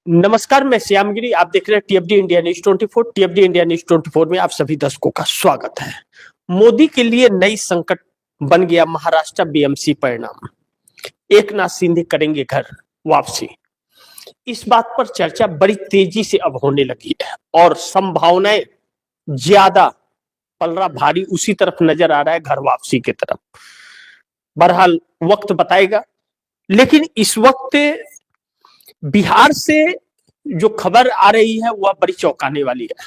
नमस्कार, मैं श्यामगिरी। आप देख रहे हैं टीएफडी इंडिया न्यूज 24। टीएफडी इंडिया न्यूज 24 में आप सभी दर्शकों का स्वागत है। मोदी के लिए नई संकट बन गया महाराष्ट्र बीएमसी परिणाम। एकनाथ शिंदे करेंगे घर वापसी। इस बात पर चर्चा बड़ी तेजी से अब होने लगी है और संभावनाएं ज्यादा पलड़ा भारी उसी तरफ नजर आ रहा है, घर वापसी की तरफ। बहरहाल वक्त बताएगा, लेकिन इस वक्त बिहार से जो खबर आ रही है वह बड़ी चौंकाने वाली है।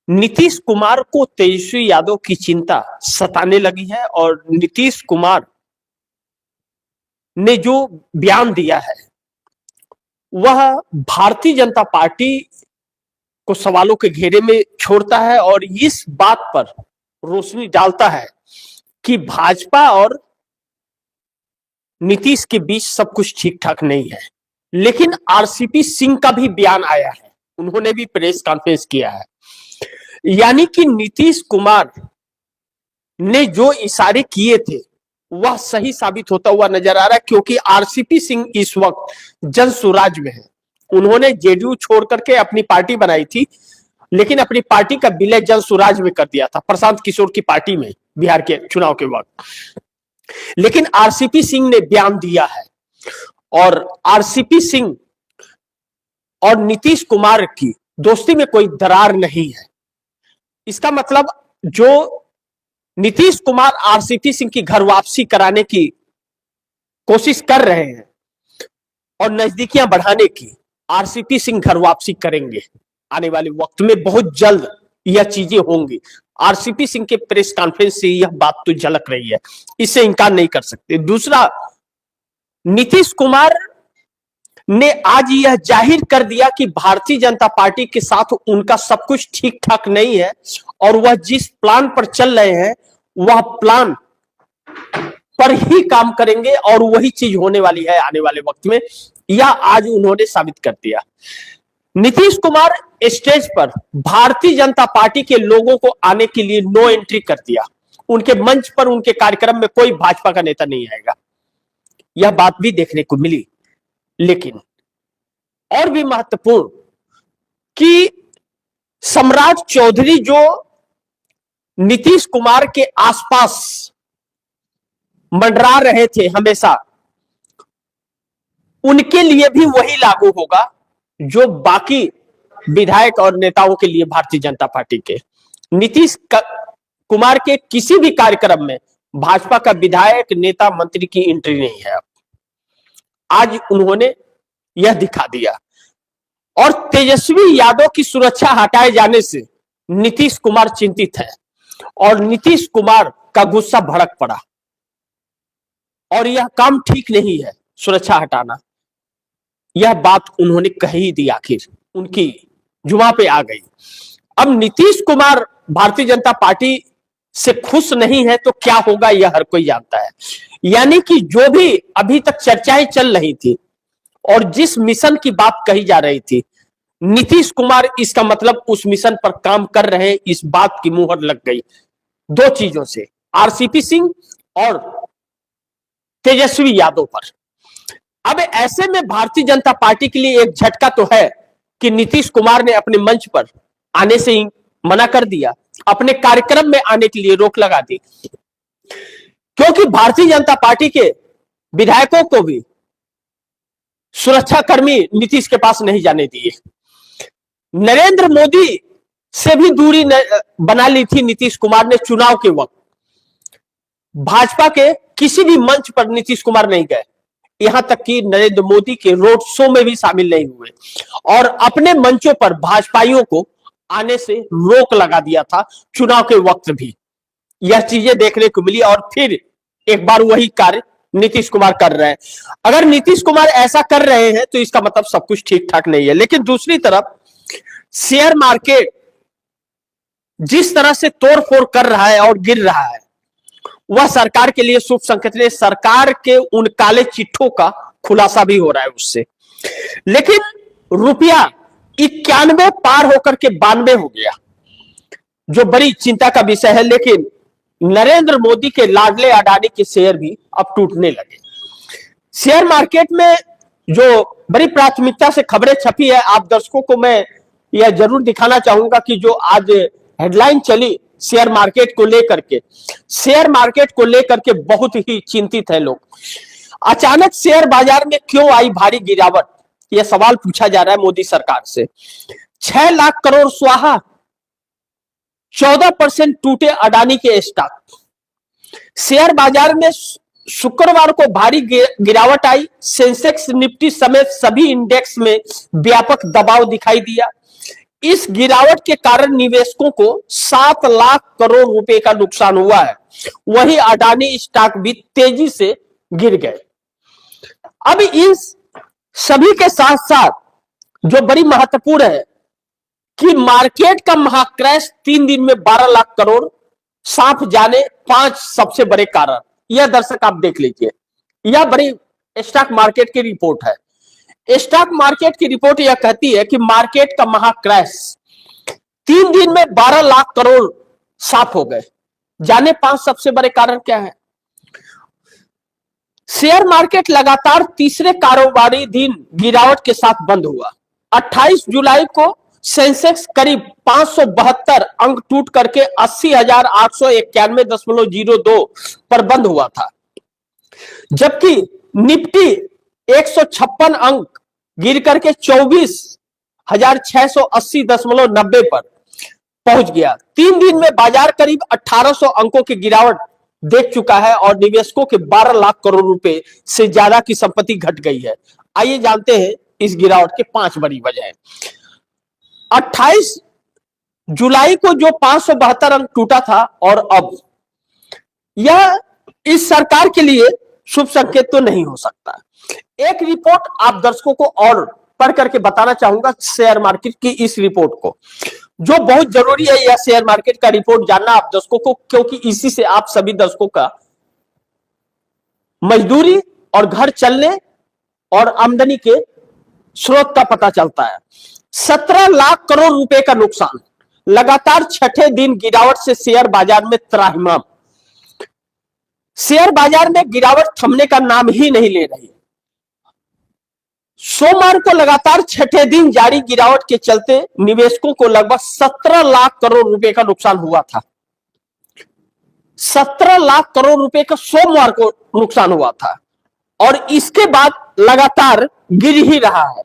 नीतीश कुमार को तेजस्वी यादव की चिंता सताने लगी है और नीतीश कुमार ने जो बयान दिया है वह भारतीय जनता पार्टी को सवालों के घेरे में छोड़ता है और इस बात पर रोशनी डालता है कि भाजपा और नीतीश के बीच सब कुछ ठीक ठाक नहीं है। लेकिन आरसीपी सिंह का भी बयान आया है, उन्होंने भी प्रेस कॉन्फ्रेंस किया है। यानी कि नीतीश कुमार ने जो इशारे किए थे वह सही साबित होता हुआ नजर आ रहा है, क्योंकि आरसीपी सिंह इस वक्त जन स्वराज में है। उन्होंने जेडीयू छोड़ करके अपनी पार्टी बनाई थी, लेकिन अपनी पार्टी का विलय जन स्वराज में कर दिया था, प्रशांत किशोर की पार्टी में, बिहार के चुनाव के वक्त। लेकिन आरसीपी सिंह ने बयान दिया है और आरसीपी सिंह और नीतीश कुमार की दोस्ती में कोई दरार नहीं है। इसका मतलब जो नीतीश कुमार आरसीपी सिंह की घर वापसी कराने की कोशिश कर रहे हैं और नजदीकियां बढ़ाने की, आरसीपी सिंह घर वापसी करेंगे। आने वाले वक्त में बहुत जल्द यह चीजें होंगी। आरसीपी सिंह के प्रेस कॉन्फ्रेंस से यह बात तो झलक रही है, इससे इनकार नहीं कर सकते। दूसरा, नीतीश कुमार ने आज यह जाहिर कर दिया कि भारतीय जनता पार्टी के साथ उनका सब कुछ ठीक ठाक नहीं है और वह जिस प्लान पर चल रहे हैं वह प्लान पर ही काम करेंगे और वही चीज होने वाली है आने वाले वक्त में। यह आज उन्होंने साबित कर दिया। नीतीश कुमार स्टेज पर भारतीय जनता पार्टी के लोगों को आने के लिए नो एंट्री कर दिया। उनके मंच पर, उनके कार्यक्रम में कोई भाजपा का नेता नहीं आएगा, यह बात भी देखने को मिली। लेकिन और भी महत्वपूर्ण कि सम्राट चौधरी जो नीतीश कुमार के आसपास मंडरा रहे थे हमेशा, उनके लिए भी वही लागू होगा जो बाकी विधायक और नेताओं के लिए भारतीय जनता पार्टी के। नीतीश कुमार के किसी भी कार्यक्रम में भाजपा का विधायक, नेता, मंत्री की एंट्री नहीं है। आज उन्होंने यह दिखा दिया और तेजस्वी यादव की सुरक्षा हटाए जाने से नीतीश कुमार चिंतित है और नीतीश कुमार का गुस्सा भड़क पड़ा और यह काम ठीक नहीं है सुरक्षा हटाना। यह बात उन्होंने कह ही दी, आखिर उनकी जुबान पे आ गई। अब नीतीश कुमार भारतीय जनता पार्टी से खुश नहीं है तो क्या होगा यह हर कोई जानता है। यानी कि जो भी अभी तक चर्चाएं चल रही थी और जिस मिशन की बात कही जा रही थी, नीतीश कुमार इसका मतलब उस मिशन पर काम कर रहे हैं, इस बात की मुहर लग गई दो चीजों से, आरसीपी सिंह और तेजस्वी यादव पर। अब ऐसे में भारतीय जनता पार्टी के लिए एक झटका तो है कि नीतीश कुमार ने अपने मंच पर आने से ही मना कर दिया, अपने कार्यक्रम में आने के लिए रोक लगा दी, क्योंकि भारतीय जनता पार्टी के विधायकों को भी सुरक्षाकर्मी नीतीश के पास नहीं जाने दिए। नरेंद्र मोदी से भी दूरी बना ली थी नीतीश कुमार ने चुनाव के वक्त। भाजपा के किसी भी मंच पर नीतीश कुमार नहीं गए, यहां तक कि नरेंद्र मोदी के रोड शो में भी शामिल नहीं हुए और अपने मंचों पर भाजपाइयों को आने से रोक लगा दिया था चुनाव के वक्त भी। यह चीजें देखने को मिली और फिर एक बार वही कार्य नीतीश कुमार कर रहे हैं। अगर नीतीश कुमार ऐसा कर रहे हैं तो इसका मतलब सब कुछ ठीक ठाक नहीं है। लेकिन दूसरी तरफ शेयर मार्केट जिस तरह से तोड़फोड़ कर रहा है और गिर रहा है, वह सरकार के लिए शुभ संकेत है। सरकार के उन काले चिट्ठों का खुलासा भी हो रहा है उससे। लेकिन रुपया 91 पार होकर के 92 हो गया, जो बड़ी चिंता का विषय है। लेकिन नरेंद्र मोदी के लाडले अडानी के शेयर भी अब टूटने लगे। शेयर मार्केट में जो बड़ी प्राथमिकता से खबरें छपी है, आप दर्शकों को मैं यह जरूर दिखाना चाहूंगा कि जो आज हेडलाइन चली शेयर मार्केट को लेकर के, शेयर मार्केट को लेकर के बहुत ही चिंतित है लोग। अचानक शेयर बाजार में क्यों आई भारी गिरावट, यह सवाल पूछा जा रहा है मोदी सरकार से। 6 लाख करोड़ स्वाहा, 14% टूटे अडानी के स्टॉक। शेयर बाजार में शुक्रवार को भारी गिरावट आई। सेंसेक्स, निफ्टी समेत सभी इंडेक्स में व्यापक दबाव दिखाई दिया। इस गिरावट के कारण निवेशकों को 7 लाख करोड़ रुपए का नुकसान हुआ है। वहीं अडानी स्टॉक भी तेजी से गिर गए। अब इन सभी के साथ साथ जो बड़ी महत्वपूर्ण है कि मार्केट का महाक्रैश 3 दिन में 12 लाख करोड़, साफ जाने 5 सबसे बड़े कारण। यह दर्शक आप देख लीजिए, यह बड़ी स्टॉक मार्केट की रिपोर्ट है। स्टॉक मार्केट की रिपोर्ट यह कहती है कि मार्केट का महाक्रैश 3 दिन में 12 लाख करोड़ साफ हो गए। जाने 5 सबसे बड़े कारण क्या है। शेयर मार्केट लगातार तीसरे कारोबारी दिन गिरावट के साथ बंद हुआ। 28 जुलाई को सेंसेक्स करीब 572 अंक टूट करके 80,891.02 पर बंद हुआ था, जबकि निफ्टी 156 अंक गिर करके 24,680.90 पर पहुंच गया। 3 दिन में बाजार करीब 1800 अंकों की गिरावट देख चुका है और निवेशकों के 12 लाख करोड़ रुपए से ज्यादा की संपत्ति घट गई है। आइए जानते हैं इस गिरावट के 5 बड़ी वजह। 28 जुलाई को जो 572 अंक टूटा था और अब, यह इस सरकार के लिए शुभ संकेत तो नहीं हो सकता। एक रिपोर्ट आप दर्शकों को और पढ़ करके बताना चाहूंगा शेयर मार्केट की इस रिपोर्ट को, जो बहुत जरूरी है यह शेयर मार्केट का रिपोर्ट जानना आप दर्शकों को, क्योंकि इसी से आप सभी दर्शकों का मजदूरी और घर चलने और आमदनी के स्रोत का पता चलता है। 17 लाख करोड़ रुपए का नुकसान। लगातार छठे दिन गिरावट से शेयर बाजार में त्राहिमाम। शेयर बाजार में गिरावट थमने का नाम ही नहीं ले रही। सोमवार को लगातार छठे दिन जारी गिरावट के चलते निवेशकों को लगभग 17 लाख करोड़ रुपए का नुकसान हुआ था। 17 लाख करोड़ रुपए का सोमवार को नुकसान हुआ था और इसके बाद लगातार गिर ही रहा है,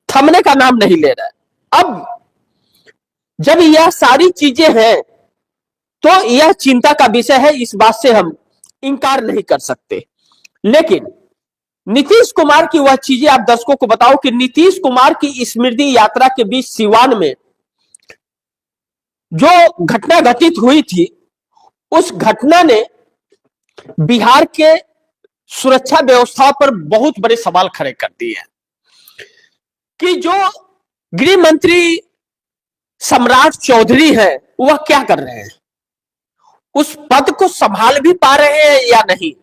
थमने का नाम नहीं ले रहा है। अब जब यह सारी चीजें हैं तो यह चिंता का विषय है, इस बात से हम इनकार नहीं कर सकते। लेकिन नीतीश कुमार की वह चीजें आप दर्शकों को बताओ कि नीतीश कुमार की स्मृति यात्रा के बीच सिवान में जो घटना घटित हुई थी, उस घटना ने बिहार के सुरक्षा व्यवस्था पर बहुत बड़े सवाल खड़े कर दिए हैं कि जो गृह मंत्री सम्राट चौधरी है वह क्या कर रहे हैं, उस पद को संभाल भी पा रहे हैं या नहीं।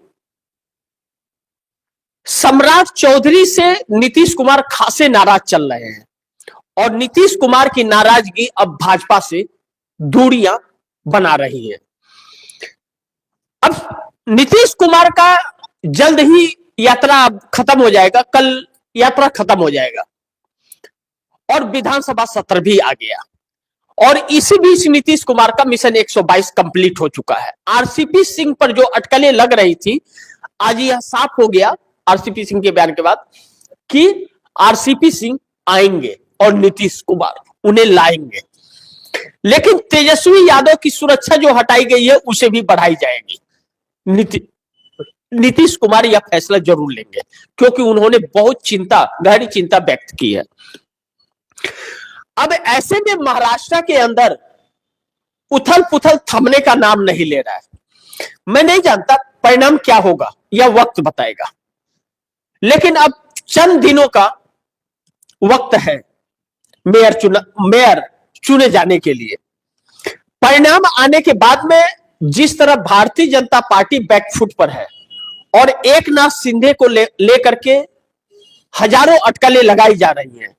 सम्राट चौधरी से नीतीश कुमार खासे नाराज चल रहे हैं और नीतीश कुमार की नाराजगी अब भाजपा से दूरियां बना रही है। अब नीतीश कुमार का जल्द ही यात्रा खत्म हो जाएगा, कल यात्रा खत्म हो जाएगा और विधानसभा सत्र भी आ गया और इसी बीच नीतीश कुमार का मिशन 122 कंप्लीट हो चुका है। आरसीपी सिंह पर जो अटकलें लग रही थी, आज यह साफ हो गया आरसीपी सिंह के बयान के बाद कि आरसीपी सिंह आएंगे और नीतीश कुमार उन्हें लाएंगे, लेकिन तेजस्वी यादव की सुरक्षा जो हटाई गई है उसे भी बढ़ाई जाएगी। नीतीश कुमार यह फैसला जरूर लेंगे क्योंकि उन्होंने बहुत गहरी चिंता व्यक्त की है। अब ऐसे में महाराष्ट्र के अंदर उथल पुथल थमने का नाम नहीं ले रहा है। मैं नहीं जानता परिणाम क्या होगा, यह वक्त बताएगा, लेकिन अब चंद दिनों का वक्त है मेयर चुने जाने के लिए। परिणाम आने के बाद में जिस तरह भारतीय जनता पार्टी बैकफुट पर है और एकनाथ शिंदे को लेकर के हजारों अटकलें लगाई जा रही हैं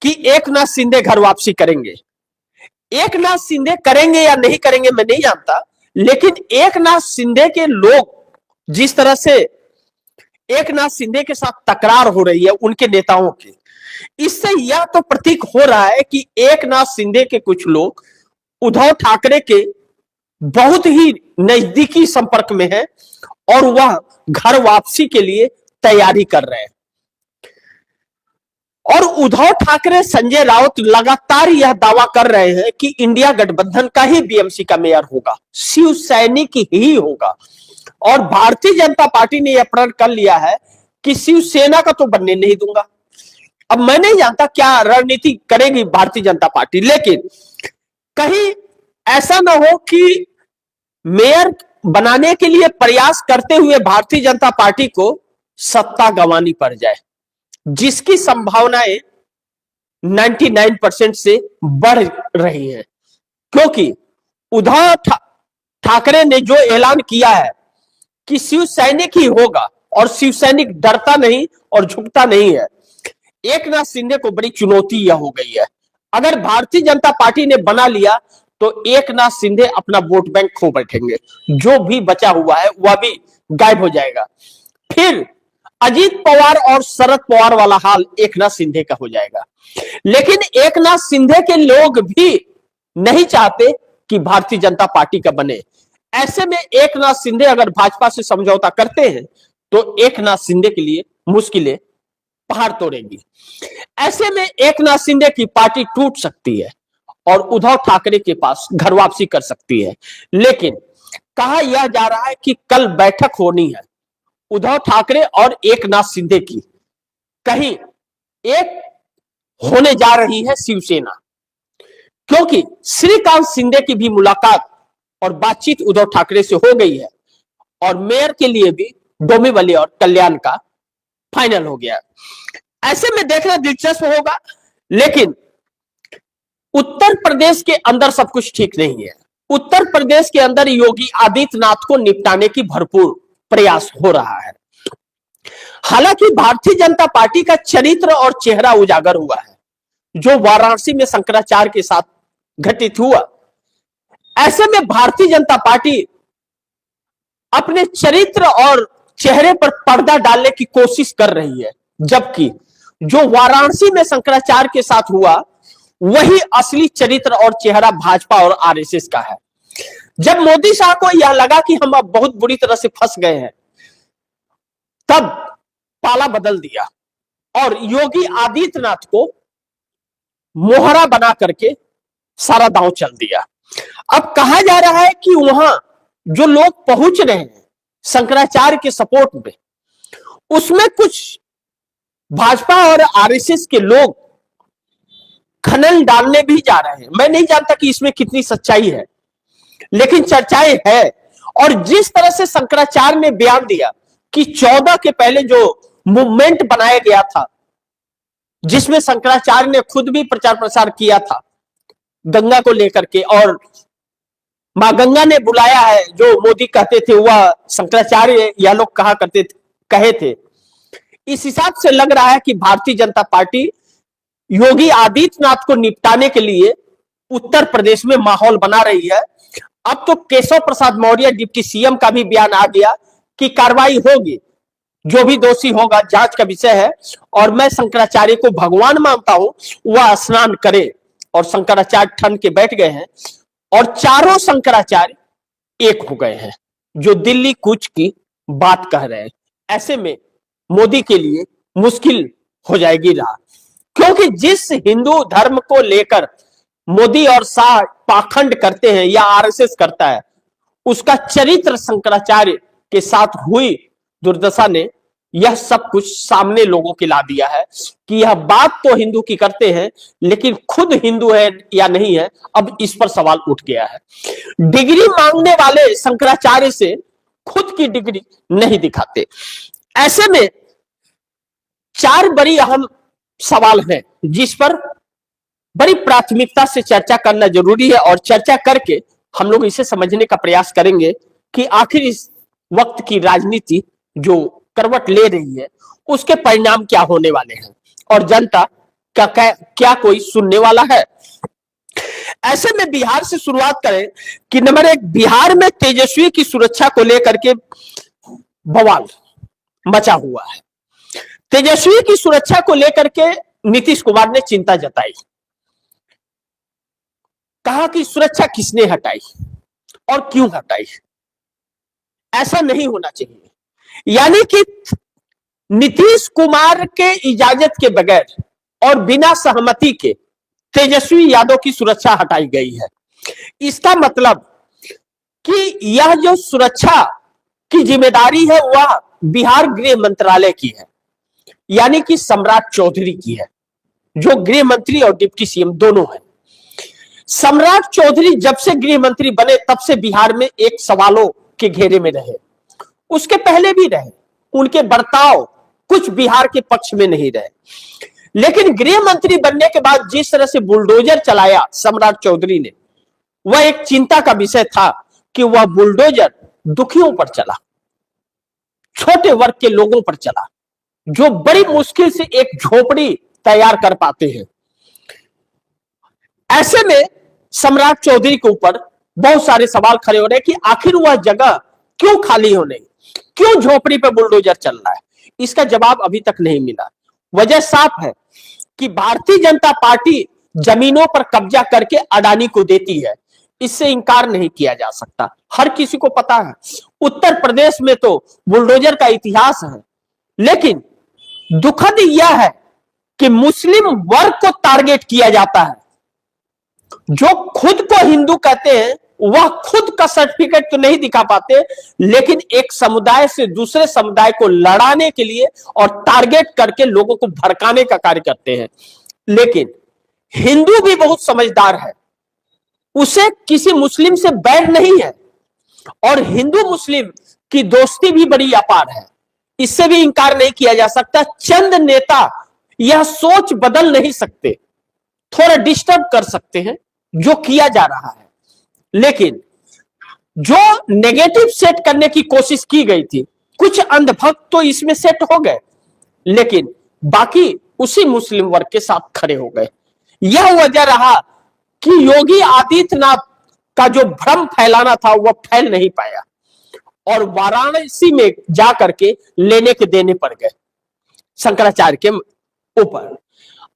कि एकनाथ शिंदे घर वापसी करेंगे। एकनाथ शिंदे करेंगे या नहीं करेंगे मैं नहीं जानता, लेकिन एकनाथ शिंदे के लोग जिस तरह से एकनाथ शिंदे के साथ तकरार हो रही है उनके नेताओं की। इससे यह तो प्रतीक हो रहा है कि एकनाथ शिंदे के कुछ लोग उद्धव ठाकरे के बहुत ही नजदीकी संपर्क में है और वह घर वापसी के लिए तैयारी कर रहे हैं। और उद्धव ठाकरे, संजय राउत लगातार यह दावा कर रहे हैं कि इंडिया गठबंधन का ही बीएमसी का मेयर होगा, शिव सैनिक ही होगा। और भारतीय जनता पार्टी ने यह प्रण कर लिया है कि शिवसेना का तो बनने नहीं दूंगा। अब मैं नहीं जानता क्या रणनीति करेगी भारतीय जनता पार्टी, लेकिन कहीं ऐसा ना हो कि मेयर बनाने के लिए प्रयास करते हुए भारतीय जनता पार्टी को सत्ता गंवानी पड़ जाए, जिसकी संभावनाएं 99% से बढ़ रही हैं। क्योंकि उद्धव ठाकरे ने जो ऐलान किया है कि शिव सैनिक ही होगा, और शिव सैनिक डरता नहीं और झुकता नहीं है। एकनाथ शिंदे को बड़ी चुनौती यह हो गई है। अगर भारतीय जनता पार्टी ने बना लिया तो एकनाथ शिंदे अपना वोट बैंक खो बैठेंगे, जो भी बचा हुआ है वह भी गायब हो जाएगा। फिर अजीत पवार और शरद पवार वाला हाल एकनाथ शिंदे का हो जाएगा। लेकिन एकनाथ शिंदे के लोग भी नहीं चाहते कि भारतीय जनता पार्टी का बने। ऐसे में एकनाथ शिंदे अगर भाजपा से समझौता करते हैं तो एकनाथ शिंदे के लिए मुश्किलें पहाड़ तोड़ेंगी। ऐसे में एकनाथ शिंदे की पार्टी टूट सकती है और उद्धव ठाकरे के पास घर वापसी कर सकती है। लेकिन कहा यह जा रहा है कि कल बैठक होनी है उद्धव ठाकरे और एकनाथ शिंदे की, कहीं एक होने जा रही है शिवसेना। क्योंकि श्रीकांत शिंदे की भी मुलाकात और बातचीत उद्धव ठाकरे से हो गई है और मेयर के लिए भी डोंबिवली और कल्याण का फाइनल हो गया। ऐसे में देखना दिलचस्प होगा। लेकिन उत्तर प्रदेश के अंदर सब कुछ ठीक नहीं है। उत्तर प्रदेश के अंदर योगी आदित्यनाथ को निपटाने की भरपूर प्रयास हो रहा है। हालांकि भारतीय जनता पार्टी का चरित्र और चेहरा उजागर हुआ है, जो वाराणसी में शंकराचार्य के साथ घटित हुआ। ऐसे में भारतीय जनता पार्टी अपने चरित्र और चेहरे पर पर्दा डालने की कोशिश कर रही है, जबकि जो वाराणसी में शंकराचार्य के साथ हुआ वही असली चरित्र और चेहरा भाजपा और आरएसएस का है। जब मोदी शाह को यह लगा कि हम अब बहुत बुरी तरह से फंस गए हैं, तब पाला बदल दिया और योगी आदित्यनाथ को मोहरा बना करके सारा दांव चल दिया। अब कहा जा रहा है कि वहां जो लोग पहुंच रहे हैं शंकराचार्य के सपोर्ट में, उसमें कुछ भाजपा और आरएसएस के लोग खनन डालने भी जा रहे हैं। मैं नहीं जानता कि इसमें कितनी सच्चाई है, लेकिन चर्चाएं है। और जिस तरह से शंकराचार्य ने बयान दिया कि 14 के पहले जो मूवमेंट बनाया गया था, जिसमें शंकराचार्य ने खुद भी प्रचार प्रसार किया था गंगा को लेकर के, और मां गंगा ने बुलाया है, जो मोदी कहते थे वह शंकराचार्य यह लोग कहे थे। इस हिसाब से लग रहा है कि भारतीय जनता पार्टी योगी आदित्यनाथ को निपटाने के लिए उत्तर प्रदेश में माहौल बना रही है। अब तो केशव प्रसाद मौर्य डिप्टी सीएम का भी बयान आ गया कि कार्रवाई होगी, जो भी दोषी होगा जांच का विषय है। और मैं शंकराचार्य को भगवान मानता हूं, वह स्नान करे। और शंकराचार्य ठन के बैठ गए हैं और चारों शंकराचार्य एक हो गए हैं, जो दिल्ली कूच की बात कह रहे हैं। ऐसे में मोदी के लिए मुश्किल हो जाएगी राह, क्योंकि जिस हिंदू धर्म को लेकर मोदी और शाह पाखंड करते हैं या आरएसएस करता है, उसका चरित्र शंकराचार्य के साथ हुई दुर्दशा ने यह सब कुछ सामने लोगों के ला दिया है कि यह बात तो हिंदू की करते हैं, लेकिन खुद हिंदू है या नहीं है, अब इस पर सवाल उठ गया है। डिग्री मांगने वाले शंकराचार्य से खुद की डिग्री नहीं दिखाते। ऐसे में 4 बड़ी अहम सवाल हैं जिस पर बड़ी प्राथमिकता से चर्चा करना जरूरी है, और चर्चा करके हम लोग इसे समझने का प्रयास करेंगे कि आखिर इस वक्त की राजनीति जो करवट ले रही है उसके परिणाम क्या होने वाले हैं और जनता क्या कोई सुनने वाला है। ऐसे में बिहार से शुरुआत करें कि नंबर 1, बिहार में तेजस्वी की सुरक्षा को लेकर के बवाल, मचा हुआ है। तेजस्वी की सुरक्षा को लेकर के नीतीश कुमार ने चिंता जताई, कहा कि सुरक्षा किसने हटाई और क्यों हटाई, ऐसा नहीं होना चाहिए। यानी कि नीतीश कुमार के इजाजत के बगैर और बिना सहमति के तेजस्वी यादव की सुरक्षा हटाई गई है। इसका मतलब कि यह जो सुरक्षा की जिम्मेदारी है वह बिहार गृह मंत्रालय की है, यानी कि सम्राट चौधरी की है, जो गृह मंत्री और डिप्टी सीएम दोनों हैं। सम्राट चौधरी जब से गृह मंत्री बने तब से बिहार में एक सवालों के घेरे में रहे, उसके पहले भी रहे, उनके बर्ताव कुछ बिहार के पक्ष में नहीं रहे। लेकिन गृह मंत्री बनने के बाद जिस तरह से बुलडोजर चलाया सम्राट चौधरी ने, वह एक चिंता का विषय था कि वह बुलडोजर दुखियों पर चला, छोटे वर्ग के लोगों पर चला, जो बड़ी मुश्किल से एक झोपड़ी तैयार कर पाते हैं। ऐसे में सम्राट चौधरी के ऊपर बहुत सारे सवाल खड़े हो रहे हैं कि आखिर वह जगह क्यों खाली हो नहीं, क्यों झोपड़ी पे बुलडोजर चल रहा है। इसका जवाब अभी तक नहीं मिला। वजह साफ है कि भारतीय जनता पार्टी जमीनों पर कब्जा करके अडानी को देती है, इससे इंकार नहीं किया जा सकता, हर किसी को पता है। उत्तर प्रदेश में तो बुलडोजर का इतिहास है, लेकिन दुखद यह है कि मुस्लिम वर्ग को टारगेट किया जाता है। जो खुद को हिंदू कहते हैं वह खुद का सर्टिफिकेट तो नहीं दिखा पाते, लेकिन एक समुदाय से दूसरे समुदाय को लड़ाने के लिए और टारगेट करके लोगों को भड़काने का कार्य करते हैं। लेकिन हिंदू भी बहुत समझदार है, उसे किसी मुस्लिम से बैर नहीं है और हिंदू मुस्लिम की दोस्ती भी बड़ी अपार है, इससे भी इंकार नहीं किया जा सकता। चंद नेता यह सोच बदल नहीं सकते, थोड़ा डिस्टर्ब कर सकते हैं, जो किया जा रहा है। लेकिन जो नेगेटिव सेट करने की कोशिश की गई थी, कुछ अंधभक्त तो इसमें सेट हो गए, लेकिन बाकी उसी मुस्लिम वर्ग के साथ खड़े हो गए। यह वजह रहा कि योगी आदित्यनाथ का जो भ्रम फैलाना था वह फैल नहीं पाया और वाराणसी में जाकर के लेने के देने पड़ गए शंकराचार्य के ऊपर।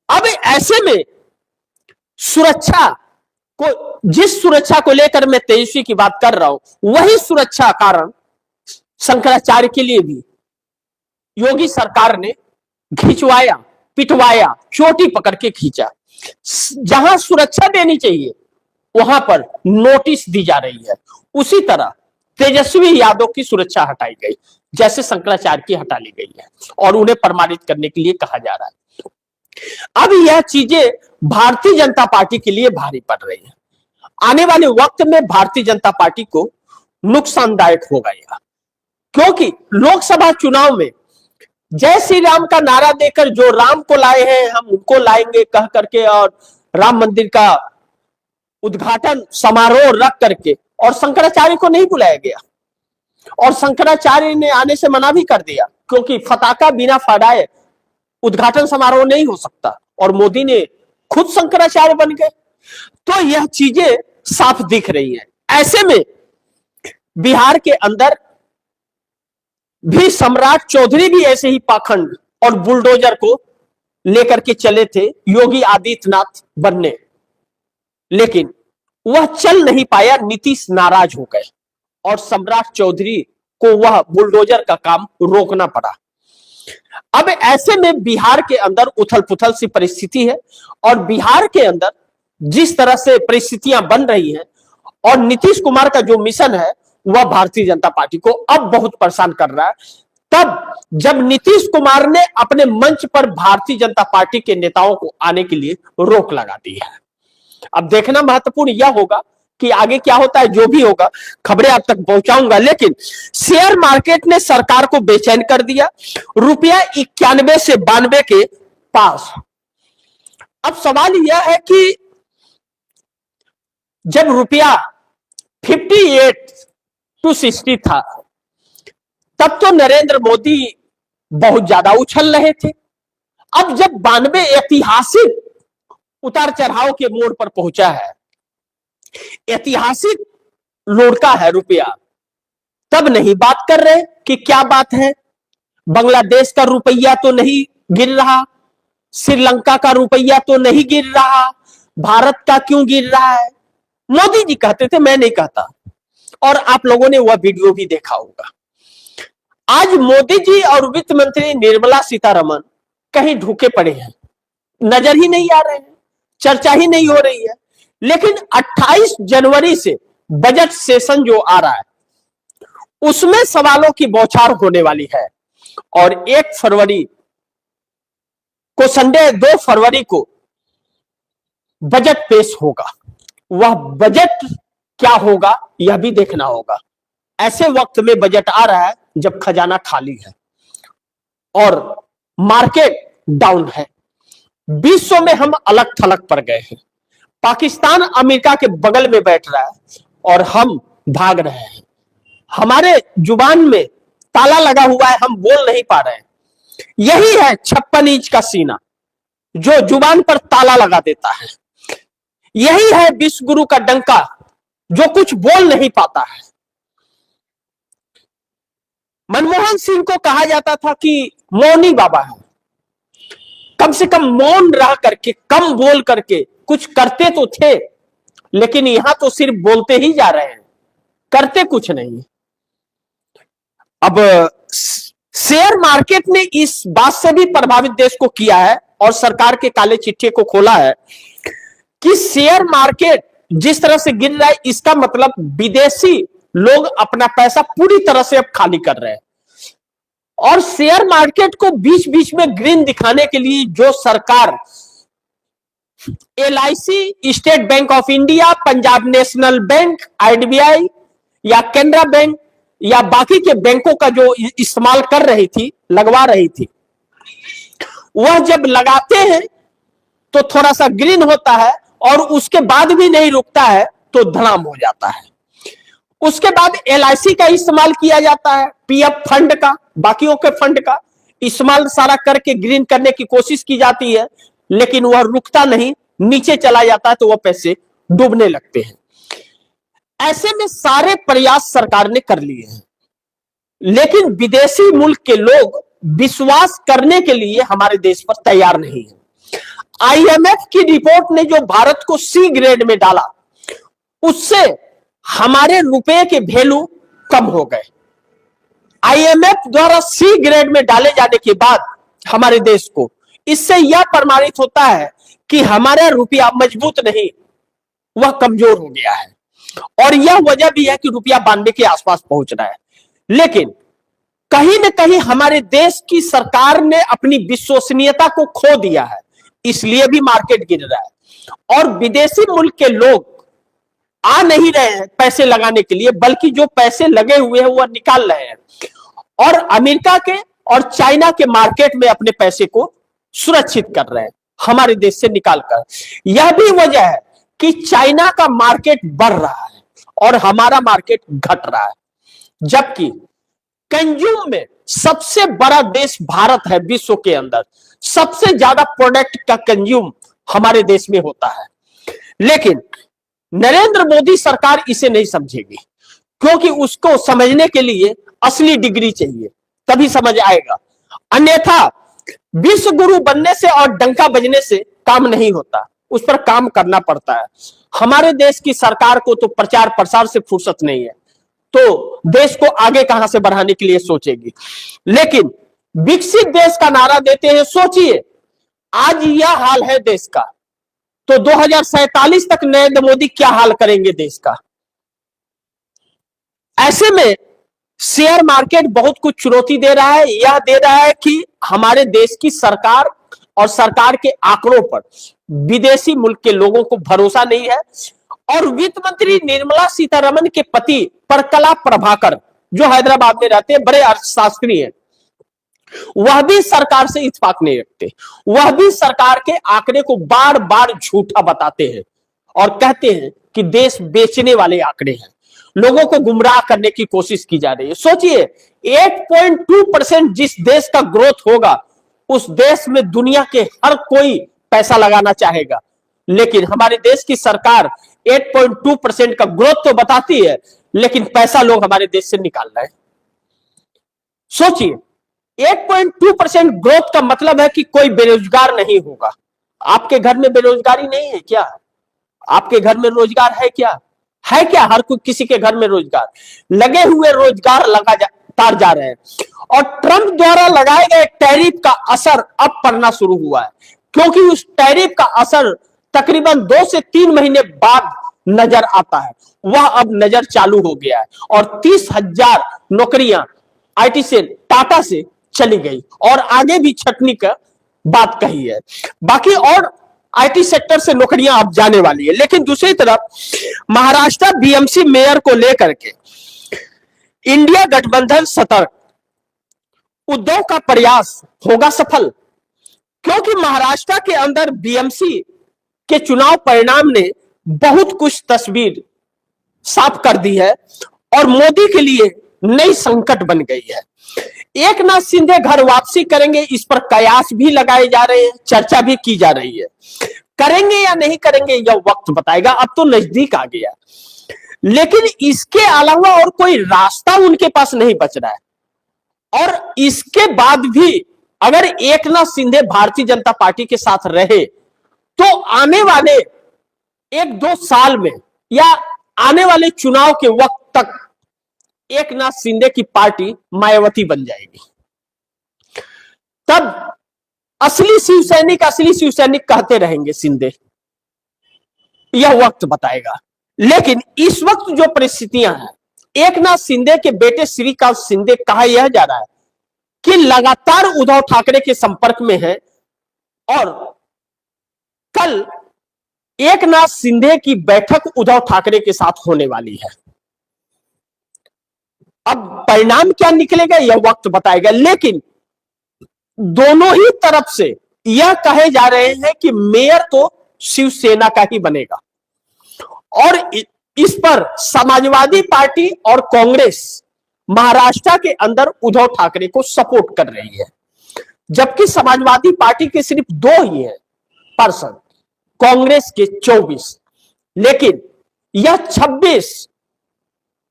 अब ऐसे में सुरक्षा को, जिस सुरक्षा को लेकर मैं तेजस्वी की बात कर रहा हूं, वही सुरक्षा कारण शंकराचार्य के लिए भी योगी सरकार ने खिंचवाया, पिटवाया, चोटी पकड़ के खींचा। जहां सुरक्षा देनी चाहिए वहां पर नोटिस दी जा रही है, उसी तरह तेजस्वी यादव की सुरक्षा हटाई गई, जैसे शंकराचार्य की हटा ली गई है और उन्हें प्रमाणित करने के लिए कहा जा रहा है। अब यह चीजें भारतीय जनता पार्टी के लिए भारी पड़ रही है। आने वाले वक्त में भारतीय जनता पार्टी को नुकसानदायक होगा यह, क्योंकि लोकसभा चुनाव में जय श्री राम का नारा देकर जो राम को लाए हैं हम उनको लाएंगे कह करके और राम मंदिर का उद्घाटन समारोह रख करके और शंकराचार्य को नहीं बुलाया गया और शंकराचार्य ने आने से मना भी कर दिया, क्योंकि फटाका बिना फटाए उद्घाटन समारोह नहीं हो सकता और मोदी ने खुद शंकराचार्य बन गए। तो यह चीजें साफ दिख रही हैं। ऐसे में बिहार के अंदर भी सम्राट चौधरी भी ऐसे ही पाखंड और बुलडोजर को लेकर के चले थे योगी आदित्यनाथ बनने, लेकिन वह चल नहीं पाया, नीतीश नाराज हो गए और सम्राट चौधरी को वह बुलडोजर का काम रोकना पड़ा। अब ऐसे में बिहार के अंदर उथल पुथल सी परिस्थिति है और बिहार के अंदर जिस तरह से परिस्थितियां बन रही हैं और नीतीश कुमार का जो मिशन है वह भारतीय जनता पार्टी को अब बहुत परेशान कर रहा है। तब जब नीतीश कुमार ने अपने मंच पर भारतीय जनता पार्टी के नेताओं को आने के लिए रोक लगा दी है। अब देखना महत्वपूर्ण यह होगा कि आगे क्या होता है। जो भी होगा खबरें आप तक पहुंचाऊंगा, लेकिन शेयर मार्केट ने सरकार को बेचैन कर दिया, रुपया 91 से 92 के पास। अब सवाल यह है कि जब रुपया 58 to 60 था तब तो नरेंद्र मोदी बहुत ज्यादा उछल रहे थे। अब जब 92 ऐतिहासिक उतार चढ़ाव के मोड़ पर पहुंचा है, ऐतिहासिक लुढ़का है रुपया, तब नहीं बात कर रहे कि क्या बात है। बांग्लादेश का रुपया तो नहीं गिर रहा, श्रीलंका का रुपया तो नहीं गिर रहा, भारत का क्यों गिर रहा है? मोदी जी कहते थे, मैं नहीं कहता। और आप लोगों ने वह वीडियो भी देखा होगा। आज मोदी जी और वित्त मंत्री निर्मला सीतारमण कहीं ढूके पड़े हैं, नजर ही नहीं आ रहे हैं, चर्चा ही नहीं हो रही है। लेकिन 28 जनवरी से बजट सेशन जो आ रहा है उसमें सवालों की बौछार होने वाली है। और 1 फरवरी को, संडे 2 फरवरी को बजट पेश होगा। वह बजट क्या होगा यह भी देखना होगा। ऐसे वक्त में बजट आ रहा है जब खजाना खाली है और मार्केट डाउन है। विश्व में हम अलग थलग पड़ गए हैं। पाकिस्तान अमेरिका के बगल में बैठ रहा है और हम भाग रहे हैं। हमारे जुबान में ताला लगा हुआ है, हम बोल नहीं पा रहे हैं। यही है 56 इंच का सीना जो जुबान पर ताला लगा देता है। यही है विश्व गुरु का डंका जो कुछ बोल नहीं पाता है। मनमोहन सिंह को कहा जाता था कि मौनी बाबा है। कम से कम मौन रह करके, कम बोल करके कुछ करते तो थे, लेकिन यहां तो सिर्फ बोलते ही जा रहे हैं, करते कुछ नहीं। अब शेयर मार्केट ने इस बात से भी प्रभावित देश को किया है और सरकार के काले चिट्ठे को खोला है कि शेयर मार्केट जिस तरह से गिर रहा है, इसका मतलब विदेशी लोग अपना पैसा पूरी तरह से अब खाली कर रहे हैं। और शेयर मार्केट को बीच बीच में ग्रीन दिखाने के लिए जो सरकार LIC, state bank of India, Punjab national bank, IDBI या केनरा बैंक या बाकी के बैंकों का जो इस्तेमाल कर रही थी, लगवा रही थी, वह जब लगाते हैं तो थोड़ा सा ग्रीन होता है और उसके बाद भी नहीं रुकता है तो धड़ाम हो जाता है। उसके बाद LIC का इस्तेमाल किया जाता है, PF फंड का, बाकियों के फंड का इस्तेमाल सारा करके ग्रीन करने की कोशिश की जाती है, लेकिन वह रुकता नहीं, नीचे चला जाता है तो वह पैसे डूबने लगते हैं। ऐसे में सारे प्रयास सरकार ने कर लिए हैं, लेकिन विदेशी मुल्क के लोग विश्वास करने के लिए हमारे देश पर तैयार नहीं है। IMF की रिपोर्ट ने जो भारत को C ग्रेड में डाला, उससे हमारे रुपए के वैल्यू कम हो गए। IMF द्वारा C ग्रेड में डाले जाने के बाद हमारे देश को, इससे यह प्रमाणित होता है कि हमारा रुपया मजबूत नहीं, वह कमजोर हो गया है। और यह वजह भी है कि रुपया 92 के आसपास पहुंच रहा है। लेकिन कहीं न कहीं हमारे देश की सरकार ने अपनी विश्वसनीयता को खो दिया है, इसलिए भी मार्केट गिर रहा है। और विदेशी मुल्क के लोग आ नहीं रहे हैं पैसे लगाने के लिए, बल्कि जो पैसे लगे हुए हैं वह निकाल रहे हैं और अमेरिका के और चाइना के मार्केट में अपने पैसे को सुरक्षित कर रहे हैं, हमारे देश से निकालकर। यह भी वजह है कि चाइना का मार्केट बढ़ रहा है और हमारा मार्केट घट रहा है। जबकि कंज्यूम में सबसे बड़ा देश भारत है, विश्व के अंदर सबसे ज्यादा प्रोडक्ट का कंज्यूम हमारे देश में होता है। लेकिन नरेंद्र मोदी सरकार इसे नहीं समझेगी, क्योंकि उसको समझने के लिए असली डिग्री चाहिए, तभी समझ आएगा। अन्यथा विश्व गुरु बनने से और डंका बजने से काम नहीं होता, उस पर काम करना पड़ता है। हमारे देश की सरकार को तो प्रचार प्रसार से फुर्सत नहीं है, तो देश को आगे कहां से बढ़ाने के लिए सोचेगी। लेकिन विकसित देश का नारा देते हैं। सोचिए, आज यह हाल है देश का, तो 2047 तक नरेंद्र मोदी क्या हाल करेंगे देश का। ऐसे में शेयर मार्केट बहुत कुछ चुनौती दे रहा है। यह दे रहा है कि हमारे देश की सरकार और सरकार के आंकड़ों पर विदेशी मुल्क के लोगों को भरोसा नहीं है। और वित्त मंत्री निर्मला सीतारमण के पति परकला प्रभाकर, जो हैदराबाद में रहते हैं, बड़े अर्थशास्त्री हैं, वह भी सरकार से इत्तेफाक नहीं रखते। वह भी सरकार के आंकड़े को बार बार झूठा बताते हैं और कहते हैं कि देश बेचने वाले आंकड़े हैं, लोगों को गुमराह करने की कोशिश की जा रही है। सोचिए, 8.2% जिस देश का ग्रोथ होगा, उस देश में दुनिया के हर कोई पैसा लगाना चाहेगा, लेकिन हमारे देश की सरकार 8.2% का ग्रोथ तो बताती है, लेकिन पैसा लोग हमारे देश से निकाल रहे हैं। सोचिए, 8.2% ग्रोथ का मतलब है कि कोई बेरोजगार नहीं होगा। आपके घर में बेरोजगारी नहीं है क्या? आपके घर में रोजगार है क्या? है क्या? हर कोई किसी के घर में रोजगार लगे हुए, रोजगार लगातार जा रहे हैं। और ट्रंप द्वारा लगाए गए टैरिफ का असर अब पड़ना शुरू हुआ है, क्योंकि उस टैरिफ का असर तकरीबन 2 से 3 महीने बाद नजर आता है। वह अब नजर चालू हो गया है और 30,000 नौकरियां आईटी से, टाटा से चली गई और आगे भी छटनी का बात कही है। बाकी और आईटी सेक्टर से नौकरियां अब जाने वाली है। लेकिन दूसरी तरफ महाराष्ट्र बीएमसी मेयर को लेकर के इंडिया गठबंधन सतर्क। उद्धव का प्रयास होगा सफल, क्योंकि महाराष्ट्र के अंदर बीएमसी के चुनाव परिणाम ने बहुत कुछ तस्वीर साफ कर दी है और मोदी के लिए नई संकट बन गई है। एकनाथ शिंदे घर वापसी करेंगे, इस पर कयास भी लगाए जा रहे हैं, चर्चा भी की जा रही है। करेंगे या नहीं करेंगे यह वक्त बताएगा, अब तो नजदीक आ गया। लेकिन इसके अलावा और कोई रास्ता उनके पास नहीं बच रहा है। और इसके बाद भी अगर एकनाथ शिंदे भारतीय जनता पार्टी के साथ रहे तो आने वाले 1-2 साल में या आने वाले चुनाव के वक्त तक एकनाथ शिंदे की पार्टी मायावती बन जाएगी। तब असली शिवसैनिक कहते रहेंगे शिंदे, यह वक्त बताएगा। लेकिन इस वक्त जो परिस्थितियां हैं, एकनाथ शिंदे के बेटे श्रीकांत शिंदे कहा यह जा रहा है कि लगातार उद्धव ठाकरे के संपर्क में है और कल एकनाथ शिंदे की बैठक उद्धव ठाकरे के साथ होने वाली है। अब परिणाम क्या निकलेगा यह वक्त बताएगा। लेकिन दोनों ही तरफ से यह कहे जा रहे हैं कि मेयर तो शिवसेना का ही बनेगा और इस पर समाजवादी पार्टी और कांग्रेस महाराष्ट्र के अंदर उद्धव ठाकरे को सपोर्ट कर रही है, जबकि समाजवादी पार्टी के सिर्फ 2 ही है पर्सन, कांग्रेस के 24, लेकिन यह 26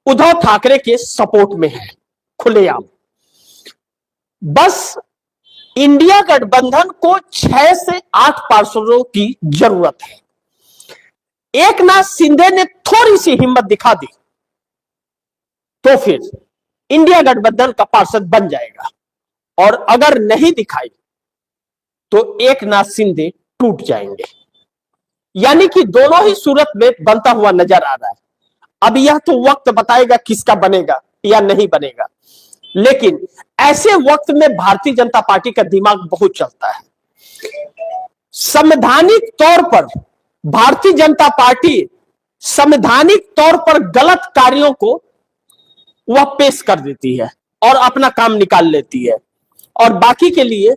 उद्धव ठाकरे के सपोर्ट में है खुलेआम। बस इंडिया गठबंधन को 6 से 8 पार्षदों की जरूरत है। एकनाथ शिंदे ने थोड़ी सी हिम्मत दिखा दी तो फिर इंडिया गठबंधन का पार्षद बन जाएगा, और अगर नहीं दिखाई तो एकनाथ शिंदे टूट जाएंगे। यानी कि दोनों ही सूरत में बनता हुआ नजर आ रहा है। अब यह तो वक्त बताएगा किसका बनेगा या नहीं बनेगा। लेकिन ऐसे वक्त में भारतीय जनता पार्टी का दिमाग बहुत चलता है। संवैधानिक तौर पर भारतीय जनता पार्टी संवैधानिक तौर पर गलत कार्यों को वह पेश कर देती है और अपना काम निकाल लेती है, और बाकी के लिए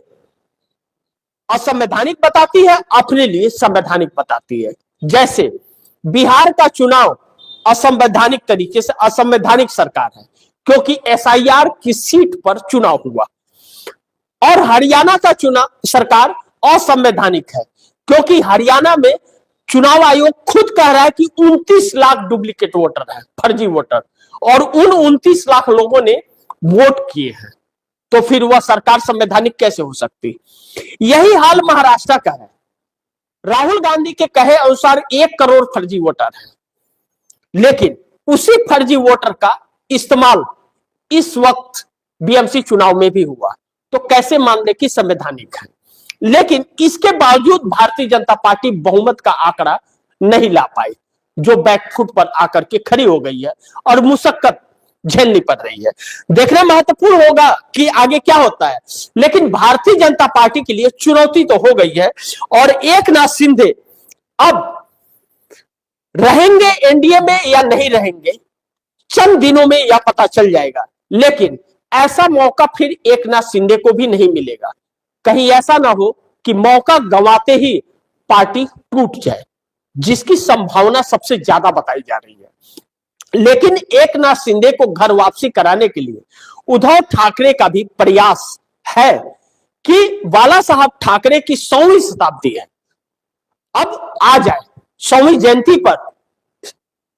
असंवैधानिक बताती है, अपने लिए संवैधानिक बताती है। जैसे बिहार का चुनाव असंवैधानिक तरीके से, असंवैधानिक सरकार है क्योंकि एसआईआर की सीट पर चुनाव हुआ, और हरियाणा का चुनाव सरकार असंवैधानिक है क्योंकि हरियाणा में चुनाव आयोग खुद कह रहा है कि 29 लाख डुप्लीकेट वोटर हैं, फर्जी वोटर, और उन 29 लाख लोगों ने वोट किए हैं, तो फिर वह सरकार संवैधानिक कैसे हो सकती। यही हाल महाराष्ट्र का है। राहुल गांधी के कहे अनुसार 1 करोड़ फर्जी वोटर हैं, लेकिन उसी फर्जी वोटर का इस्तेमाल इस वक्त बीएमसी चुनाव में भी हुआ, तो कैसे मान ले कि संवैधानिक है। लेकिन इसके बावजूद भारतीय जनता पार्टी बहुमत का आंकड़ा नहीं ला पाई, जो बैकफुट पर आकर के खड़ी हो गई है और मुशक्कत झेलनी पड़ रही है। देखना महत्वपूर्ण होगा कि आगे क्या होता है। लेकिन भारतीय जनता पार्टी के लिए चुनौती तो हो गई है, और एकनाथ शिंदे अब रहेंगे एनडीए में या नहीं रहेंगे, चंद दिनों में यह पता चल जाएगा। लेकिन ऐसा मौका फिर एकनाथ शिंदे को भी नहीं मिलेगा। कहीं ऐसा ना हो कि मौका गंवाते ही पार्टी टूट जाए, जिसकी संभावना सबसे ज्यादा बताई जा रही है। लेकिन एकनाथ शिंदे को घर वापसी कराने के लिए उद्धव ठाकरे का भी प्रयास है कि बाला साहब ठाकरे की 100वीं शताब्दी है, अब आ जाए, 100वीं जयंती पर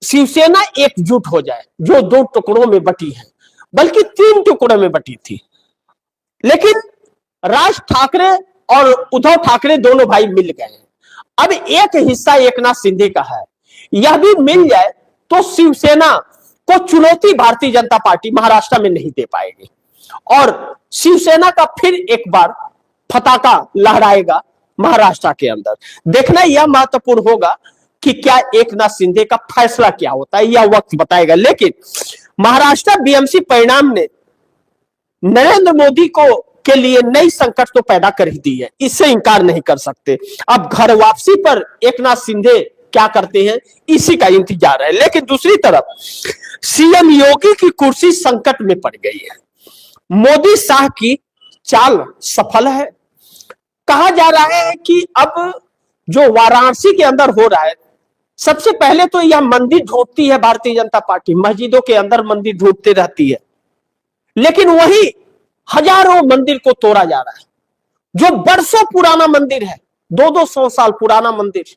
शिवसेना एकजुट हो जाए, जो 2 टुकड़ों में बटी है, बल्कि 3 टुकड़ों में बटी थी। लेकिन राज ठाकरे और उद्धव ठाकरे दोनों भाई मिल गए हैं। अब एक हिस्सा एकनाथ शिंदे का है, यह भी मिल जाए तो शिवसेना को चुनौती भारतीय जनता पार्टी महाराष्ट्र में नहीं दे पाएगी और शिवसेना का फिर एक बार फटाका लहराएगा महाराष्ट्र के अंदर। देखना यह महत्वपूर्ण होगा कि क्या एकनाथ शिंदे का फैसला क्या होता है, यह वक्त बताएगा। लेकिन महाराष्ट्र बीएमसी परिणाम ने नरेंद्र मोदी को के लिए नई संकट तो पैदा कर ही दी है, इससे इनकार नहीं कर सकते। अब घर वापसी पर एकनाथ शिंदे क्या करते हैं, इसी का इंतजार है। लेकिन दूसरी तरफ सीएम योगी की कुर्सी संकट में पड़ गई है। मोदी शाह की चाल सफल है। कहा जा रहा है कि अब जो वाराणसी के अंदर हो रहा है, सबसे पहले तो यह मंदिर ढूंढती है भारतीय जनता पार्टी, मस्जिदों के अंदर मंदिर ढूंढते रहती है, लेकिन वही हजारों मंदिर को तोड़ा जा रहा है। जो बरसों पुराना मंदिर है, 200-200 साल पुराना मंदिर,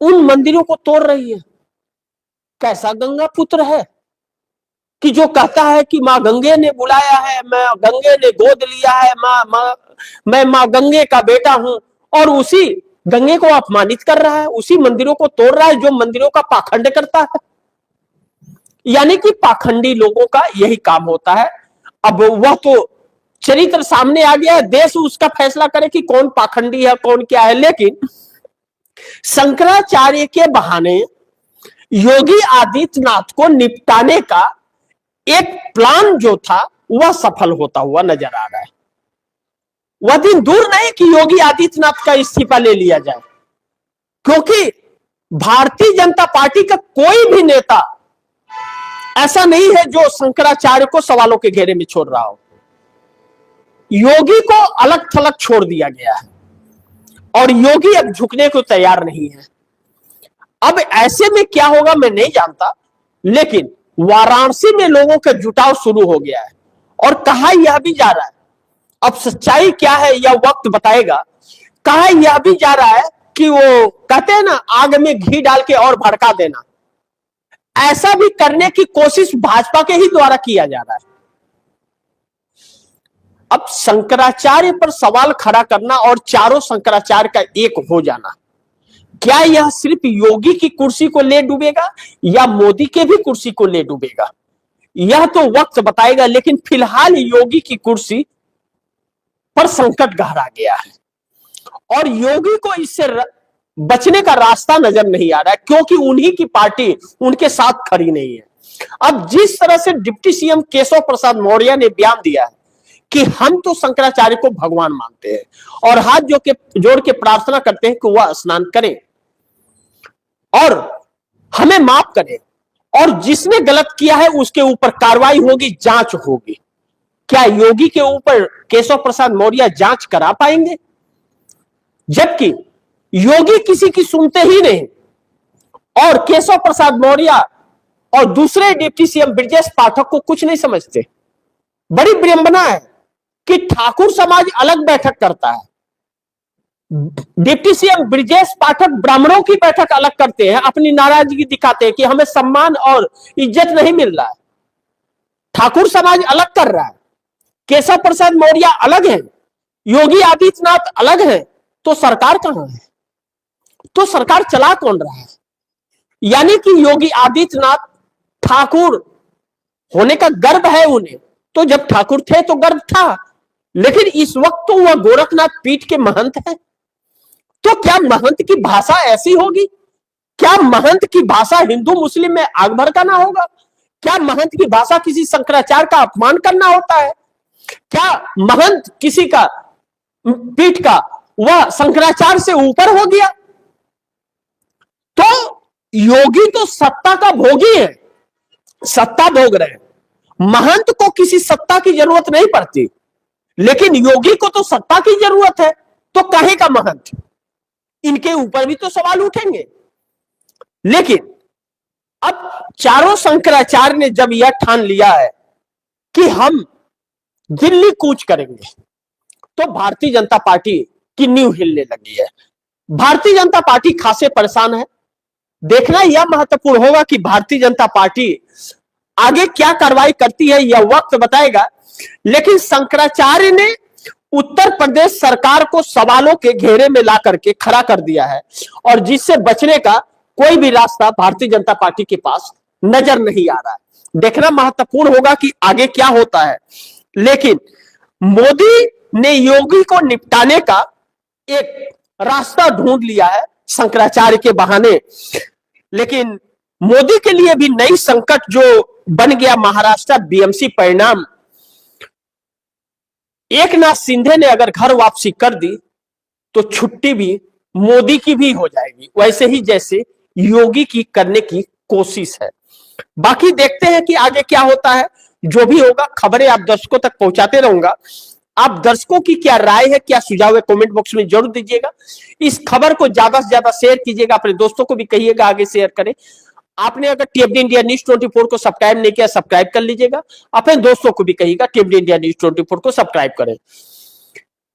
उन मंदिरों को तोड़ रही है। कैसा गंगा पुत्र है कि जो कहता है कि मां गंगे ने बुलाया है, मां गंगे ने गोद लिया है, मैं मां गंगे का बेटा हूं, और उसी गंगे को अपमानित कर रहा है, उसी मंदिरों को तोड़ रहा है जो मंदिरों का पाखंड करता है। यानी कि पाखंडी लोगों का यही काम होता है। अब वह तो चरित्र सामने आ गया है, देश उसका फैसला करे कि कौन पाखंडी है कौन क्या है। लेकिन शंकराचार्य के बहाने योगी आदित्यनाथ को निपटाने का एक प्लान जो था वह सफल होता हुआ नजर आ रहा है। वह दिन दूर नहीं कि योगी आदित्यनाथ का इस्तीफा ले लिया जाए, क्योंकि भारतीय जनता पार्टी का कोई भी नेता ऐसा नहीं है जो शंकराचार्य को सवालों के घेरे में छोड़ रहा हो। योगी को अलग थलग छोड़ दिया गया है और योगी अब झुकने को तैयार नहीं है। अब ऐसे में क्या होगा मैं नहीं जानता, लेकिन वाराणसी में लोगों का जुटाव शुरू हो गया है और कहा यह भी जा रहा है, अब सच्चाई क्या है यह वक्त बताएगा। कहा यह भी जा रहा है कि वो कहते हैं ना, आग में घी डाल के और भड़का देना, ऐसा भी करने की कोशिश भाजपा के ही द्वारा किया जा रहा है। अब शंकराचार्य पर सवाल खड़ा करना और चारों शंकराचार्य का एक हो जाना, क्या यह सिर्फ योगी की कुर्सी को ले डूबेगा या मोदी के भी कुर्सी को ले डूबेगा, यह तो वक्त बताएगा। लेकिन फिलहाल योगी की कुर्सी पर संकट गहरा गया है और योगी को इससे बचने का रास्ता नजर नहीं आ रहा है, क्योंकि उन्हीं की पार्टी उनके साथ खड़ी नहीं है। अब जिस तरह से डिप्टी सीएम केशव प्रसाद मौर्य ने बयान दिया है कि हम तो शंकराचार्य को भगवान मानते हैं और हाथ जोड़ के प्रार्थना करते हैं कि वह स्नान करें और हमें माफ करें, और जिसने गलत किया है उसके ऊपर कार्रवाई होगी, जांच होगी। क्या योगी के ऊपर केशव प्रसाद मौर्य जांच करा पाएंगे? जबकि योगी किसी की सुनते ही नहीं और केशव प्रसाद मौर्य और दूसरे डिप्टी सीएम ब्रजेश पाठक को कुछ नहीं समझते। बड़ी विडंबना है कि ठाकुर समाज अलग बैठक करता है, डिप्टी सीएम ब्रजेश पाठक ब्राह्मणों की बैठक अलग करते हैं, अपनी नाराजगी दिखाते हैं कि हमें सम्मान और इज्जत नहीं मिल रहा है। ठाकुर समाज अलग कर रहा है, केशव प्रसाद मौर्य अलग है, योगी आदित्यनाथ अलग है, तो सरकार कहां है? तो सरकार चला कौन रहा है? यानी कि योगी आदित्यनाथ ठाकुर होने का गर्व है उन्हें, तो जब ठाकुर थे तो गर्व था, लेकिन इस वक्त तो वह गोरखनाथ पीठ के महंत है। तो क्या महंत की भाषा ऐसी होगी? क्या महंत की भाषा हिंदू मुस्लिम में आग भड़काना होगा? क्या महंत की भाषा किसी शंकराचार्य का अपमान करना होता है? क्या महंत किसी का पीठ का वह शंकराचार्य से ऊपर हो गया? तो योगी तो सत्ता का भोगी है, सत्ता भोग रहे हैं। महंत को किसी सत्ता की जरूरत नहीं पड़ती, लेकिन योगी को तो सत्ता की जरूरत है, तो कहे का महंत? इनके ऊपर भी तो सवाल उठेंगे। लेकिन अब चारों शंकराचार्य ने जब यह ठान लिया है कि हम दिल्ली कूच करेंगे, तो भारतीय जनता पार्टी की नींव हिलने लगी है। भारतीय जनता पार्टी खासे परेशान है। देखना यह महत्वपूर्ण होगा कि भारतीय जनता पार्टी आगे क्या कार्रवाई करती है, यह वक्त बताएगा। लेकिन शंकराचार्य ने उत्तर प्रदेश सरकार को सवालों के घेरे में ला करके खड़ा कर दिया है और जिससे बचने का कोई भी रास्ता भारतीय जनता पार्टी के पास नजर नहीं आ रहा है। देखना महत्वपूर्ण होगा कि आगे क्या होता है। लेकिन मोदी ने योगी को निपटाने का एक रास्ता ढूंढ लिया है शंकराचार्य के बहाने। लेकिन मोदी के लिए भी नई संकट जो बन गया महाराष्ट्र बीएमसी परिणाम। एकनाथ शिंदे ने अगर घर वापसी कर दी तो छुट्टी भी मोदी की भी हो जाएगी, वैसे ही जैसे योगी की करने की कोशिश है। बाकी देखते हैं कि आगे क्या होता है। जो भी होगा खबरें आप दर्शकों तक पहुंचाते रहूंगा। आप दर्शकों की क्या राय है, क्या सुझाव है, कमेंट बॉक्स में जरूर दीजिएगा। इस खबर को ज्यादा से ज्यादा शेयर कीजिएगा, अपने दोस्तों को भी कहिएगा आगे शेयर करें। आपने अगर टीएफडी इंडिया न्यूज 24 को सब्सक्राइब नहीं किया, सब्सक्राइब कर लीजिएगा। अपने दोस्तों को भी कहिएगा टीएफडी इंडिया न्यूज 24 को सब्सक्राइब करें।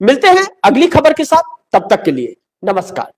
मिलते हैं अगली खबर के साथ, तब तक के लिए नमस्कार।